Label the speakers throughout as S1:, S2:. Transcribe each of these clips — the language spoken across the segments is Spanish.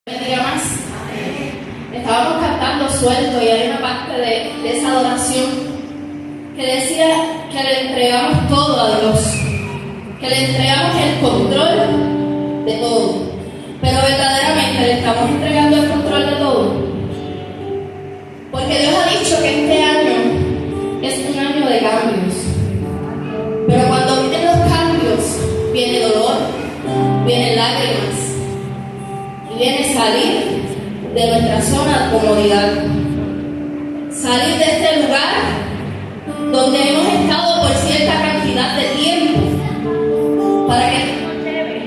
S1: Bendiga más. Estábamos cantando suelto y hay una parte de esa adoración que decía que le entregamos todo a Dios, que le entregamos el control de todo. Pero verdaderamente le estamos entregando el control de todo, porque Dios ha dicho que este año es un año de cambios. Pero cuando vienen los cambios, viene dolor, vienen lágrimas y viene salir de nuestra zona de comodidad, salir de este lugar donde hemos estado por cierta cantidad de tiempo para que nos lleve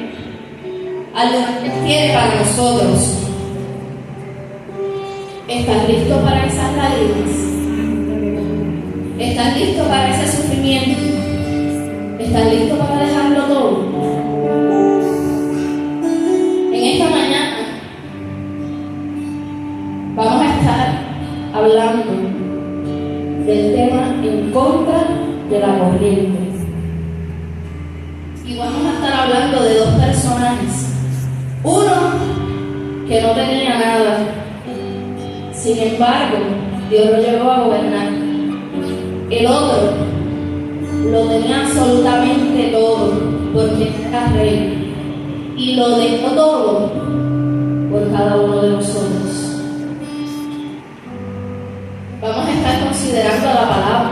S1: al lugar que quiere para nosotros. ¿Estás listo para esas lágrimas? ¿Estás listo para ese sufrimiento? ¿Estás listo para dejarlo todo? En esta mañana vamos a estar hablando del tema en contra de la corriente. Y vamos a estar hablando de dos personajes. Uno que no tenía nada, sin embargo, Dios lo llevó a gobernar. El otro lo tenía absolutamente todo, porque era rey, y lo dejó todo por cada uno de nosotros. Vamos a estar considerando la palabra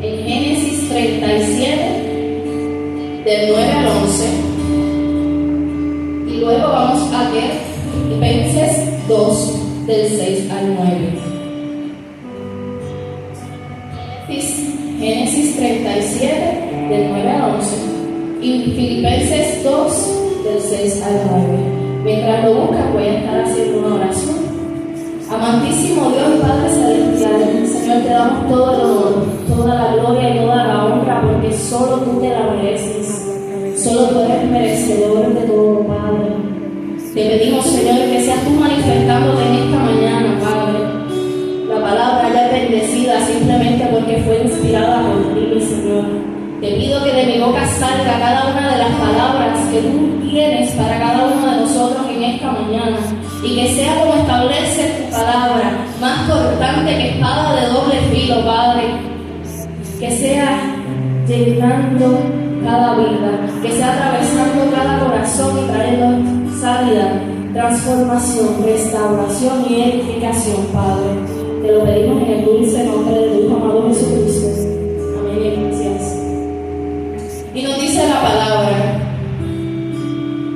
S1: en Génesis 37, del 9 al 11, y luego vamos a ver Filipenses 2, del 6 al 9. Génesis 37, del 9 al 11, y Filipenses 2, del 6 al 9. Mientras lo buscas, voy a estar haciendo una oración. Amantísimo Dios y Padre Celestial, Señor, te damos todo el honor, toda la gloria y toda la honra, porque solo tú te la mereces. Solo tú eres merecedor de todo, Padre. Te pedimos, Señor, que seas tú manifestándote en esta mañana, Padre. La palabra ya es bendecida simplemente porque fue inspirada por ti, Señor. Te pido que de mi boca salga cada una de las palabras que tú tienes para cada uno de nosotros en esta mañana, y que sea como establece tu palabra, más cortante que espada de doble filo, Padre. Que sea llenando cada vida, que sea atravesando cada corazón y trayendo sanidad, transformación, restauración y edificación, Padre. Te lo pedimos en el dulce nombre de tu amado Jesucristo. Amén y gracias. Y nos dice la palabra: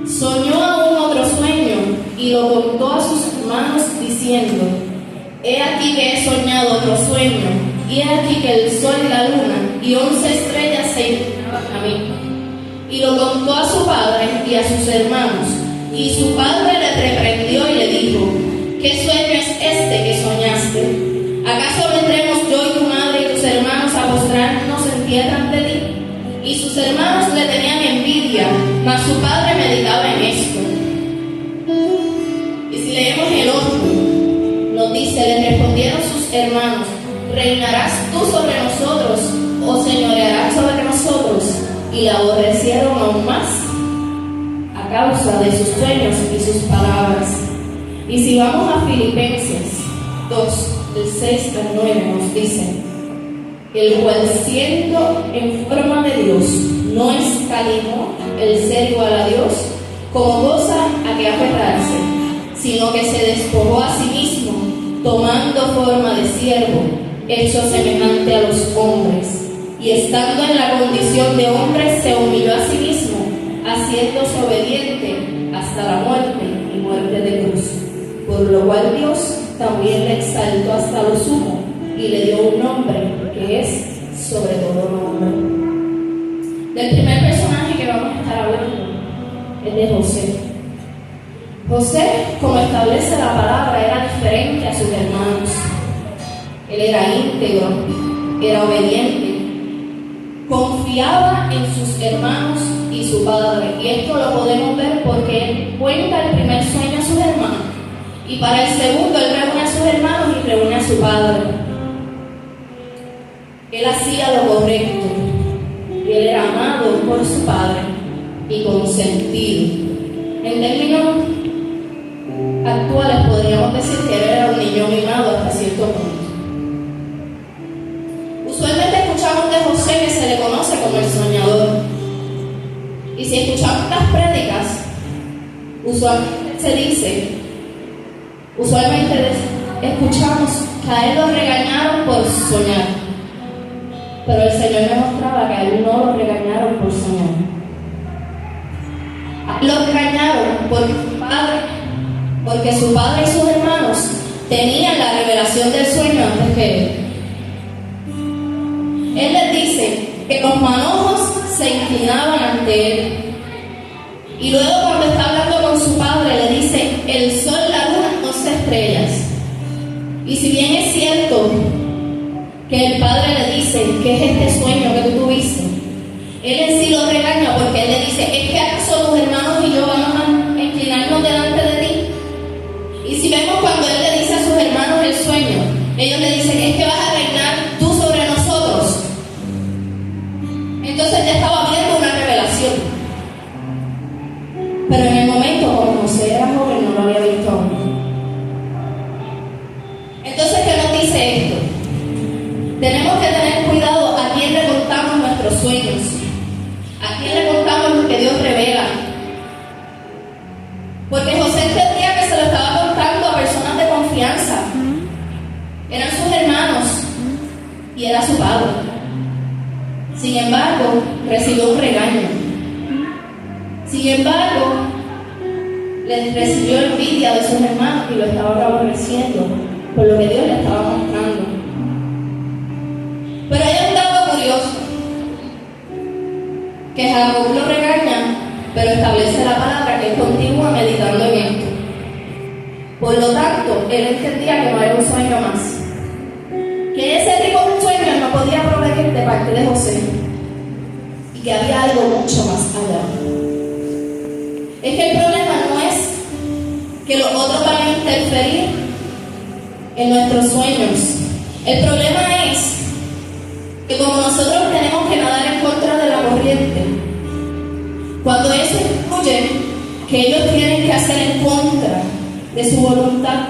S1: soñó aún otro sueño y lo contó a sus hermanos diciendo: he aquí que he soñado otro sueño, y he aquí que el sol y la luna y 11 estrellas se inclinaban a mí. Y lo contó a su padre y a sus hermanos, y su padre le reprendió y le dijo: ¿qué sueño es este que soñaste? ¿Acaso vendremos yo y tu madre y tus hermanos a postrarnos en tierra ante ti? Y sus hermanos le tenían envidia, mas su padre meditaba en esto. Y si leemos el otro, nos dice: le respondieron sus hermanos: ¿reinarás tú sobre nosotros o señorearás sobre nosotros? Y la aborrecieron aún más a causa de sus sueños y sus palabras. Y si vamos a Filipenses 2, del 6 al 9, nos dice: el cual siendo en forma de Dios, no escatimó el ser igual a Dios como cosa a que aferrarse, sino que se despojó a sí mismo, tomando forma de siervo, hecho semejante a los hombres, y estando en la condición de hombre, se humilló a sí mismo, haciéndose obediente hasta la muerte y muerte de cruz. Por lo cual Dios también le exaltó hasta lo sumo y le dio un nombre que es sobre todo nombre. Del primer personaje que vamos a estar hablando es de José. José, como establece la palabra, era diferente a sus hermanos. Él era íntegro, era obediente, confiaba en sus hermanos y su padre. Y esto lo podemos ver porque él cuenta el primer sueño a sus hermanos, y para el segundo él reúne a sus hermanos y reúne a su padre. Él hacía lo correcto y él era amado por su padre y consentido. En términos decir que él era un niño mimado hasta cierto punto. Usualmente escuchamos de José que se le conoce como el soñador. Y si escuchamos las prédicas, usualmente escuchamos que a él lo regañaron por soñar. Pero el Señor me mostraba que a él no lo regañaron por soñar. Lo regañaron porque su padre y sus hermanos tenían la revelación del sueño antes que él. Él les dice que los manojos se inclinaban ante él. Y luego cuando está hablando con su padre le dice: el sol, la luna, 12 estrellas. Y si bien es cierto que el padre le dice: ¿qué es este sueño que tú tuviste? Él en sí lo regaña porque él le dice: ¿es que acaso tus hermanos y yo vamos a inclinarnos delante de ti? Y si vemos cuando él le dice a sus hermanos el sueño, ellos le dicen: es que vas a reinar tú sobre nosotros. Entonces ya estaba viendo una revelación. Pero en el momento, como José era joven, no lo había visto aún. Entonces, ¿qué nos dice esto? Tenemos que tener cuidado a quién le contamos nuestros sueños, a quién le contamos lo que Dios revela. Porque José entendía que se lo estaba contando a personas de confianza. Eran sus hermanos y era su padre. Sin embargo, recibió un regaño. Sin embargo, recibió envidia de sus hermanos y lo estaba aborreciendo por lo que Dios le estaba mostrando. Pero hay un dato curioso, que Jacob lo regaña, pero establece la palabra que él continúa meditando en esto. Por lo tanto, él entendía que no era un sueño más, que ese tipo de sueño no podía provenir de parte de José y que había algo mucho más allá. Es que el problema no es que los otros van a interferir en nuestros sueños. El problema es que como nosotros tenemos que nadar en contra de la corriente, cuando eso incluye que ellos tienen que hacer en contra de su voluntad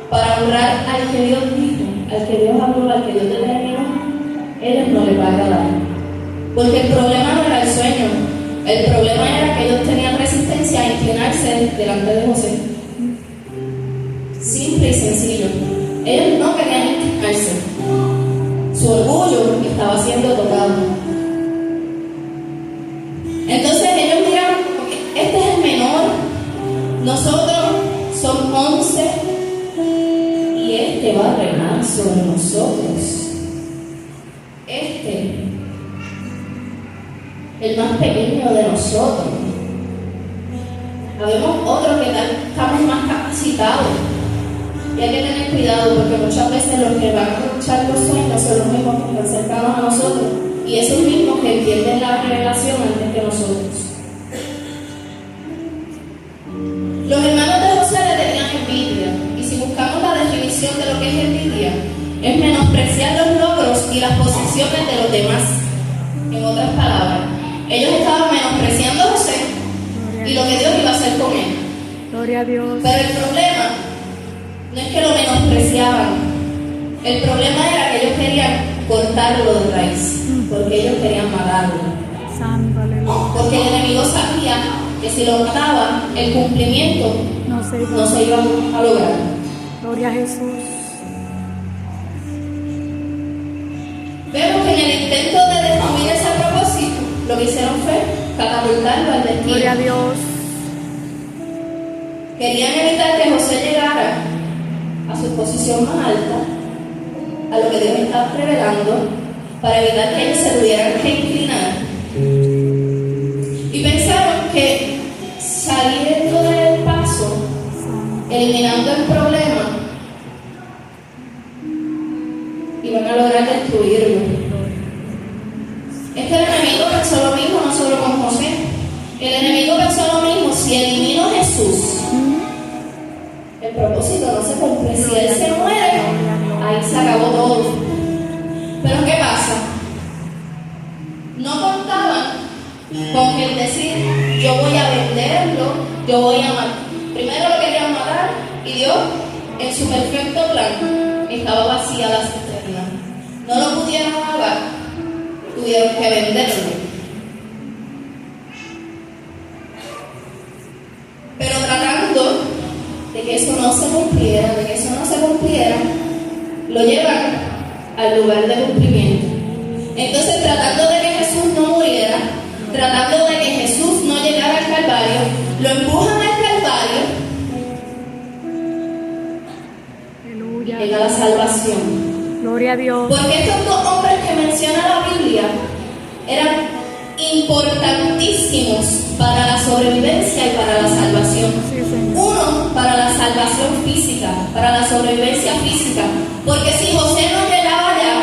S1: para honrar al que Dios dijo, al que Dios habló, al que Dios determinó, ellos no les va a agradar. Porque el problema no era el sueño, el problema era que ellos tenían resistencia a inclinarse delante de José. Simple y sencillo. Ellos no querían inclinarse. Su orgullo estaba siendo tocado. Entonces ellos miraron: este es el menor, nosotros somos 11 y este va a reinar sobre nosotros. Este, el más pequeño de nosotros. Habemos otros que estamos más capacitados. Y hay que tener cuidado porque muchas veces los que van a escuchar los sueños son los mismos que están cercanos a nosotros y esos mismos que entienden la revelación antes que nosotros. Los hermanos de José le tenían envidia, y si buscamos la definición de lo que es envidia, es menospreciar los logros y las posiciones de los demás. En otras palabras, ellos estaban menospreciando a José y lo que Dios iba a hacer con él.
S2: Gloria a Dios.
S1: Pero el problema no es que lo menospreciaban, el problema era que ellos querían cortarlo de raíz, porque ellos querían matarlo.
S2: Santo, aleluya.
S1: Porque el enemigo sabía que si lo mataba, el cumplimiento no se iba a lograr.
S2: Gloria a Jesús.
S1: Vemos que en el intento de destruir ese propósito, lo que hicieron fue catapultarlo al destino.
S2: Gloria a Dios.
S1: Querían evitar que José llegara a su posición más alta, a lo que Dios estaba revelando, para evitar que ellos se tuvieran que inclinar. Y pensaron que saliendo del paso, eliminando el problema, iban a lograr destruirlo. Es que el enemigo pensó lo mismo, no solo con José. El enemigo pensó lo mismo: si elimino a Jesús, el propósito no se cumple. Si Él se muere, ahí se acabó todo. Pero ¿qué pasa? No contaban con el decir: yo voy a venderlo, yo voy a matar. Primero lo querían matar y Dios en su perfecto plan, estaba vacía la cisterna. No lo pudieron pagar, tuvieron que venderlo. Pero tratando de que eso no se cumpliera, lo llevan al lugar de cumplimiento. Entonces, tratando de que Jesús no muriera, tratando de que Jesús no llegara al Calvario, lo empujan al Calvario.
S2: Aleluya.
S1: Llega la salvación.
S2: Gloria a Dios.
S1: Porque estos dos hombres que menciona la Biblia eran importantísimos para la sobrevivencia y para la salvación.
S2: Sí, Señor.
S1: Uno, para la salvación física, para la sobrevivencia física. Porque si José no llegaba allá,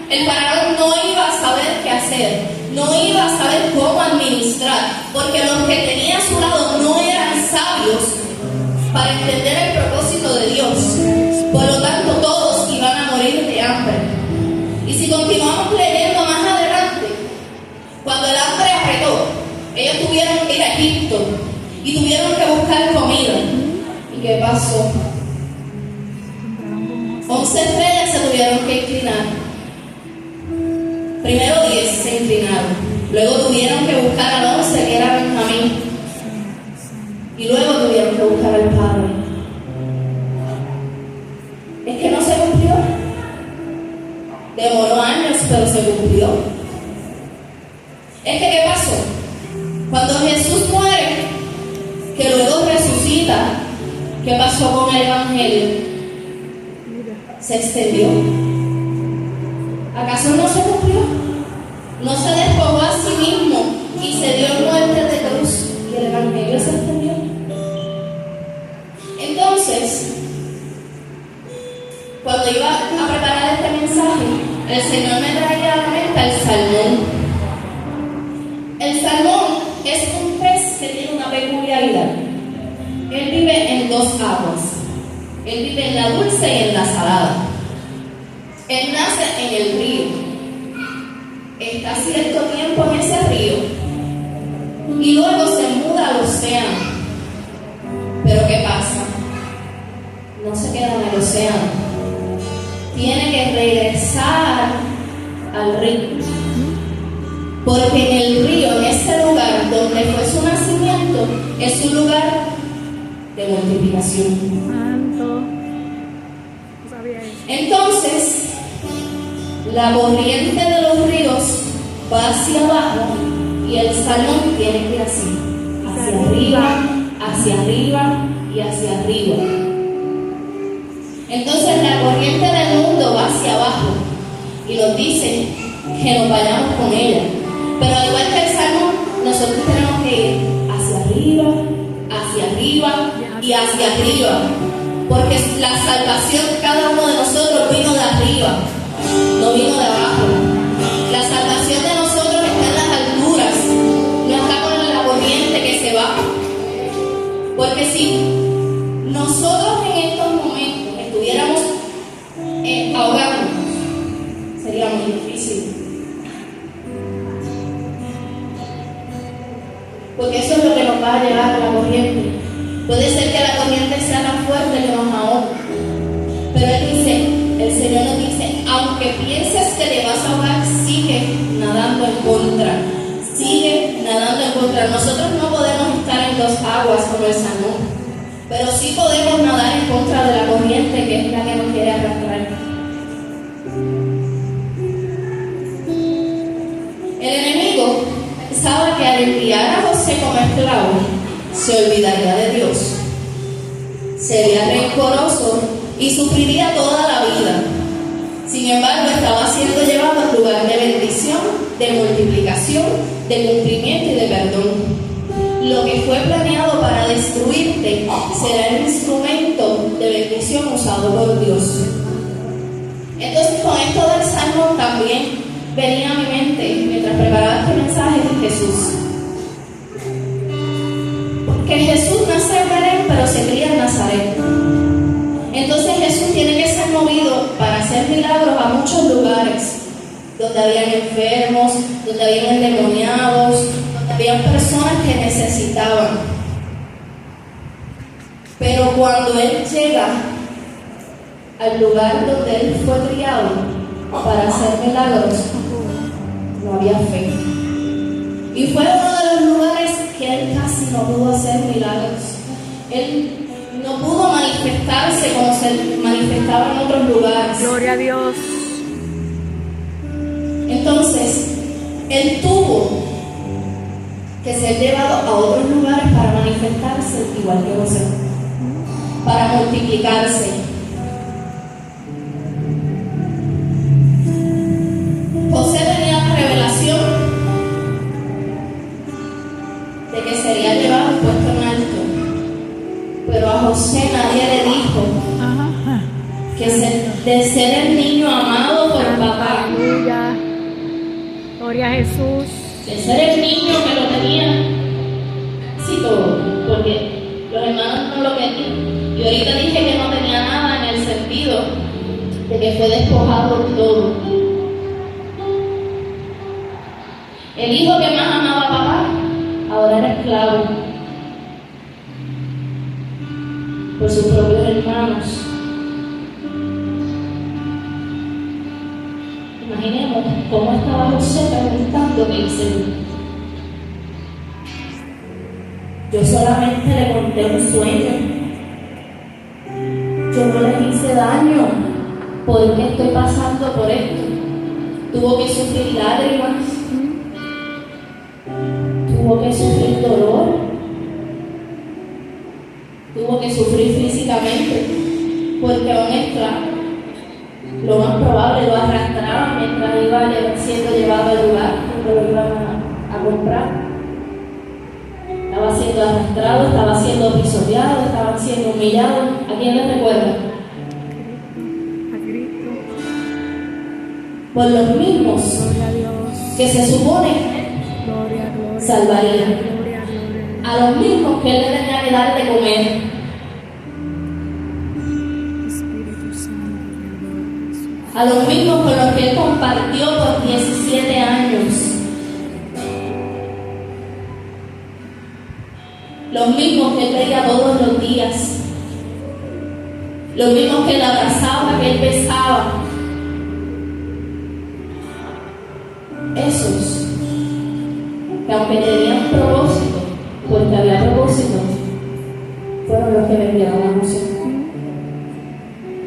S1: el faraón no iba a saber qué hacer, no iba a saber cómo administrar, porque los que tenía a su lado no eran sabios para entender el propósito de Dios. Por lo tanto, todos iban a morir de hambre. Y si continuamos leyendo más adelante, cuando el hambre apretó, ellos tuvieron que ir a Egipto y tuvieron que buscar comida. ¿Y qué pasó? 11 estrellas se tuvieron que inclinar. Primero 10 se inclinaron. Luego tuvieron que buscar al 11, que era Benjamín. Y luego tuvieron que buscar al Padre. Es que no se cumplió. Demoró años, pero se cumplió. Es que, ¿qué pasó? Cuando Jesús muere, que luego resucita, ¿qué pasó con el Evangelio? Se extendió. ¿Acaso no se cumplió? No se despojó a sí mismo y se dio muerte de cruz y el Evangelio se extendió. Entonces, cuando iba a preparar este mensaje, el Señor me traía a la mente el salmón. El salmón es un pez que tiene una peculiaridad. Él vive en dos aguas. Él vive en la dulce y en la salada. Él nace en el río. Está cierto tiempo en ese río. Y luego se muda al océano. Pero ¿qué pasa? No se queda en el océano. Tiene que regresar al río. Porque en el río, en ese lugar donde fue su nacimiento, es un lugar de multiplicación.
S2: Santo. No sabía eso.
S1: Entonces, la corriente de los ríos va hacia abajo y el salmón tiene que ir así, hacia arriba, hacia arriba y hacia arriba. Entonces la corriente del mundo va hacia abajo y nos dice que nos vayamos con ella. Pero al igual que el salmón, nosotros tenemos que ir hacia arriba y hacia arriba. Porque la salvación de cada uno de nosotros vino de arriba, no vino de abajo. La salvación de nosotros está en las alturas, no está con la corriente que se va. Porque si nosotros en estos momentos estuviéramos ahogándonos, sería muy difícil. Porque eso es lo que nos va a llevar a la corriente. Puede ser que la corriente sea tan fuerte que nos ahogue. Pero el Señor nos dice, aunque pienses que te vas a ahogar, sigue nadando en contra. Sigue nadando en contra. Nosotros no podemos estar en dos aguas como el salmón, pero sí podemos nadar en contra de la corriente que es la que nos quiere arrastrar. El enemigo pensaba que al enviar a José como esclavo, se olvidaría de Dios, sería rencoroso y sufriría toda la vida. Sin embargo, estaba siendo llevado al lugar de bendición, de multiplicación, de cumplimiento y de perdón. Lo que fue planeado para destruirte será el instrumento de bendición usado por Dios. Entonces, con esto del salmo también venía a mi mente, mientras preparaba este mensaje, de Jesús. Que Jesús nace en Belén, pero se cría en Nazaret. Entonces Jesús tiene que ser movido para hacer milagros a muchos lugares, donde habían enfermos, donde habían endemoniados, donde habían personas que necesitaban. Pero cuando Él llega al lugar donde él fue criado para hacer milagros, no había fe. Y fue uno de los lugares que él casi no pudo hacer milagros. Él no pudo manifestarse como se manifestaba en otros lugares.
S2: Gloria a Dios.
S1: Entonces, él tuvo que ser llevado a otros lugares para manifestarse, igual que José, para multiplicarse. José tenía la revelación de que sería llevado y puesto en alto, pero a José nadie le dijo que de ser el niño amado por el papá,
S2: Aleluya. Gloria a Jesús.
S1: de ser el niño que lo tenía, sí, todo, porque los hermanos no lo querían. Y ahorita dije que no tenía nada en el sentido de que fue despojado de todo. El hijo que más amaba a papá, ahora era esclavo por sus propios hermanos. Imaginemos cómo estaba José preguntando que hice. Yo solamente le conté un sueño. Yo no les hice daño. ¿Por qué estoy pasando por esto? Tuvo que sufrir lágrimas. Tuvo que sufrir dolor. Tuvo que sufrir físicamente. Porque a un esclavo, lo más probable, lo arrastraban mientras iba siendo llevado al lugar donde lo iban a comprar. Estaba siendo arrastrado, estaba siendo pisoteado, estaba siendo humillado. ¿A quién le recuerda?
S2: A Cristo.
S1: Por los mismos
S2: Gloria a Dios.
S1: que se supone
S2: Gloria, gloria.
S1: salvarían.
S2: Gloria, gloria.
S1: A los mismos que él le tenía que dar de comer.
S2: Espíritu Santo.
S1: A los mismos con los que él compartió por 17 años. Los mismos que él veía todos los días. Los mismos que él abrazaba, que él besaba. Esos que aunque tenían propósito, porque había propósito, fueron los que vendieron a José.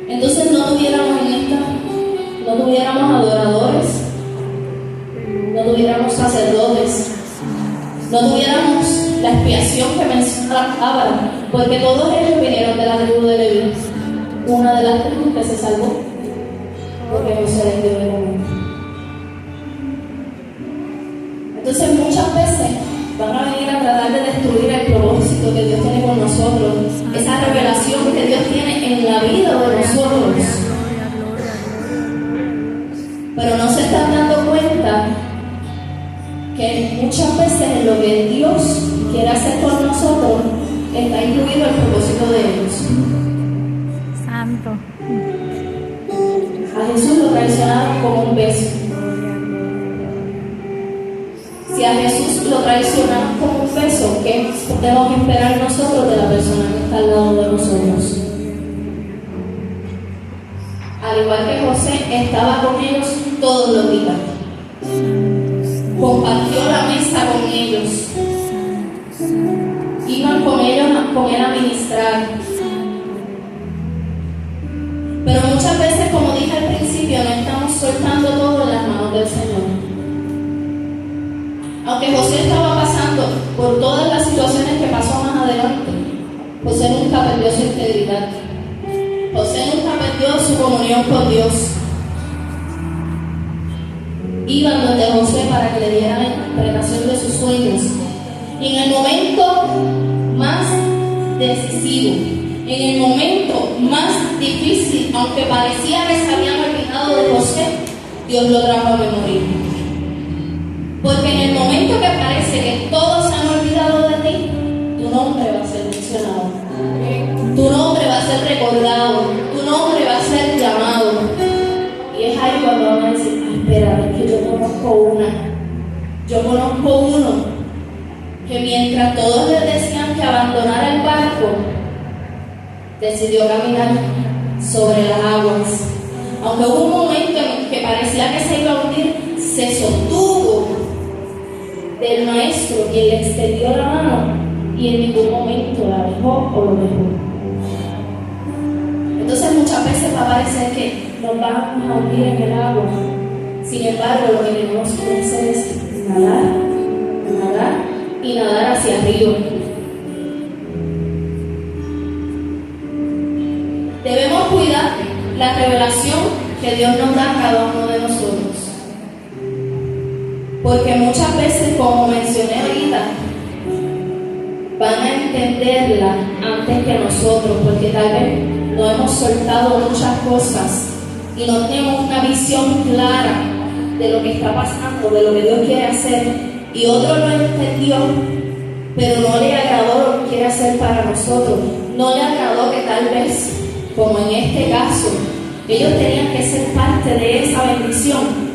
S1: Entonces no tuviéramos en esta, no tuviéramos adoradores, no tuviéramos sacerdotes, no tuviéramos la expiación que menciona la palabra, porque todos ellos vinieron de la tribu de Leví, una de las tribus que se salvó, porque José les dio de comer. Entonces muchas veces van a venir a tratar de destruir el propósito que Dios tiene con nosotros, esa revelación que Dios tiene en la vida de nosotros. Pero no se están dando cuenta que muchas veces en lo que Dios quiere hacer con nosotros está incluido el propósito de ellos.
S2: Santo.
S1: A Jesús lo traicionaron con un beso. Si a Jesús lo traicionamos con un beso, ¿qué tenemos que esperar nosotros de la persona que está al lado de nosotros? Al igual que José, estaba con ellos todos los días. Compartió la mesa con ellos. Iban con él a ministrar. Pero muchas veces, como dije al principio, no estamos soltando todo en las manos del Señor. Aunque José estaba pasando por todas las situaciones que pasó más adelante, José nunca perdió su integridad. José nunca perdió su comunión con Dios. Iban donde José para que le diera la interpretación de sus sueños. Y en el momento más decisivo, en el momento más difícil, aunque parecía que se habían olvidado de José, Dios lo trajo a memoria. Porque en el momento que parece que todos se han olvidado de ti, tu nombre va a ser mencionado. Tu nombre va a ser recordado. Tu nombre va a ser llamado. Y es ahí cuando van a decir, espera, es que yo conozco uno que mientras todos le decían que abandonara el barco, decidió caminar sobre las aguas. Aunque hubo un momento en que parecía que se iba a hundir, se sostuvo del maestro, quien le extendió la mano y en ningún momento la dejó o lo dejó. Entonces muchas veces va a parecer que nos vamos a hundir en el agua. Sin embargo, lo que tenemos que hacer es nadar, nadar y nadar hacia arriba. Debemos cuidar la revelación que Dios nos da a cada uno de nosotros. Porque muchas veces, como mencioné ahorita, van a entenderla antes que nosotros, porque tal vez no hemos soltado muchas cosas y no tenemos una visión clara de lo que está pasando, de lo que Dios quiere hacer, y otro lo entendió, pero no le agradó lo que quiere hacer para nosotros. No le agradó que tal vez, como en este caso, ellos tenían que ser parte de esa bendición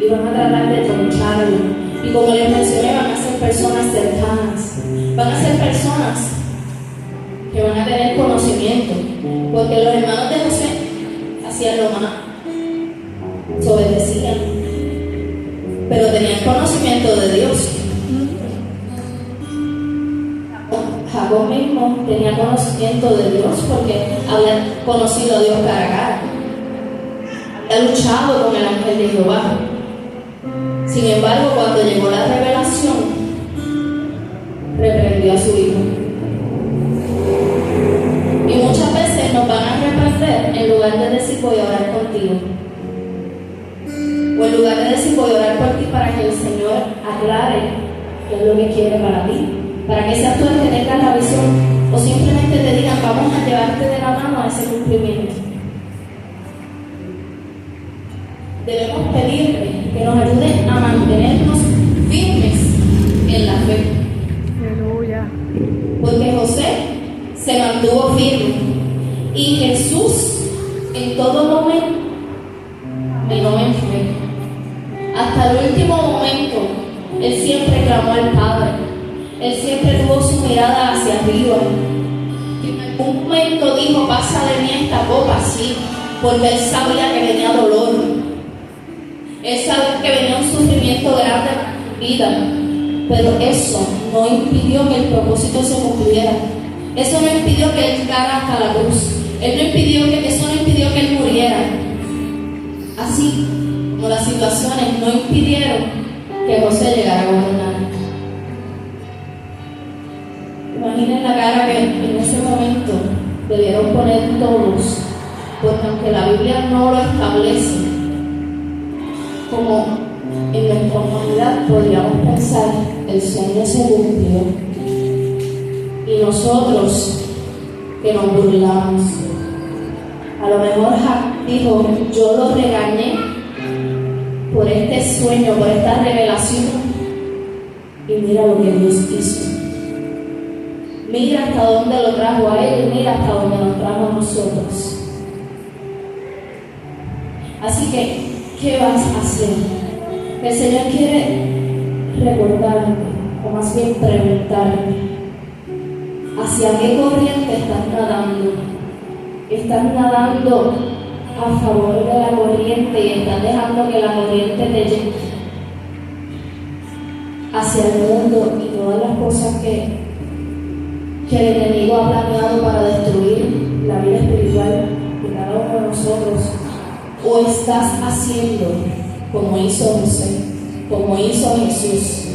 S1: y van a tratar de troncharlo. Y como les mencioné, van a ser personas cercanas, van a ser personas que van a tener conocimiento, porque los hermanos de José hacían lo más, se obedecían, pero tenían conocimiento de Dios. Jacob mismo tenía conocimiento de Dios porque había conocido a Dios cara a cara, había luchado con el ángel de Jehová. Sin embargo, cuando llegó la revelación, reprendió a su hijo. Y muchas veces nos van a reprender en lugar de decir voy a orar contigo, o en lugar de decir voy a orar por ti para que el Señor aclare qué es lo que quiere para ti, para que seas tú el que tengas la visión, o simplemente te digan vamos a llevarte de la mano a ese cumplimiento. Debemos pedirle que nos ayude a mantenernos firmes en la fe.
S2: Aleluya.
S1: Porque José se mantuvo firme y Jesús en todo momento caminó en fe. Hasta el último momento, Él siempre clamó al Padre. Él siempre tuvo su mirada hacia arriba. Y en algún momento dijo, pasa de mí esta copa, sí, porque Él sabía que venía dolor. Él sabía que venía un sufrimiento grande en mi vida, pero eso no impidió que el propósito se cumpliera. Eso no impidió que Él llegara hasta la cruz. Eso no impidió que Él muriera. Así como las situaciones no impidieron que José llegara a gobernar. Imaginen la cara que en ese momento debieron poner todos, porque aunque la Biblia no lo establece, como en nuestra humanidad podríamos pensar, el sueño se cumplió y nosotros que nos burlamos. A lo mejor Jacob dijo, yo lo regañé por este sueño, por esta revelación, y mira lo que Dios hizo. Mira hasta dónde lo trajo a él y mira hasta dónde nos trajo a nosotros. Así que, ¿qué vas a hacer? El Señor quiere recordarte, o más bien preguntarte, ¿hacia qué corriente estás nadando? ¿Estás nadando a favor de la corriente y estás dejando que la corriente te lleve hacia el mundo y todas las cosas que el enemigo ha planeado para destruir la vida espiritual de cada uno de nosotros? ¿O estás haciendo como hizo José, como hizo Jesús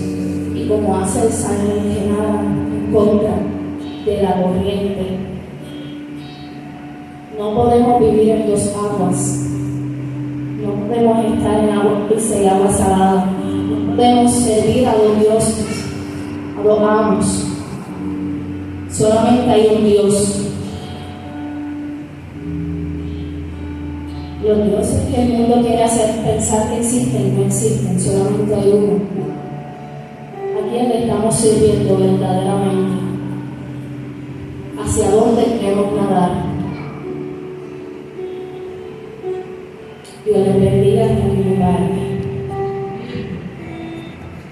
S1: y como hace el Salmo que nada en contra de la corriente? No podemos vivir en dos aguas. No podemos estar en agua dulce y agua salada. No podemos servir a dos dioses, a dos amos. Solamente hay un Dios. Los dioses que el mundo quiere hacer pensar que existen, no existen, solamente hay uno. ¿A quién le estamos sirviendo verdaderamente? ¿Hacia dónde queremos nadar? Dios les bendiga.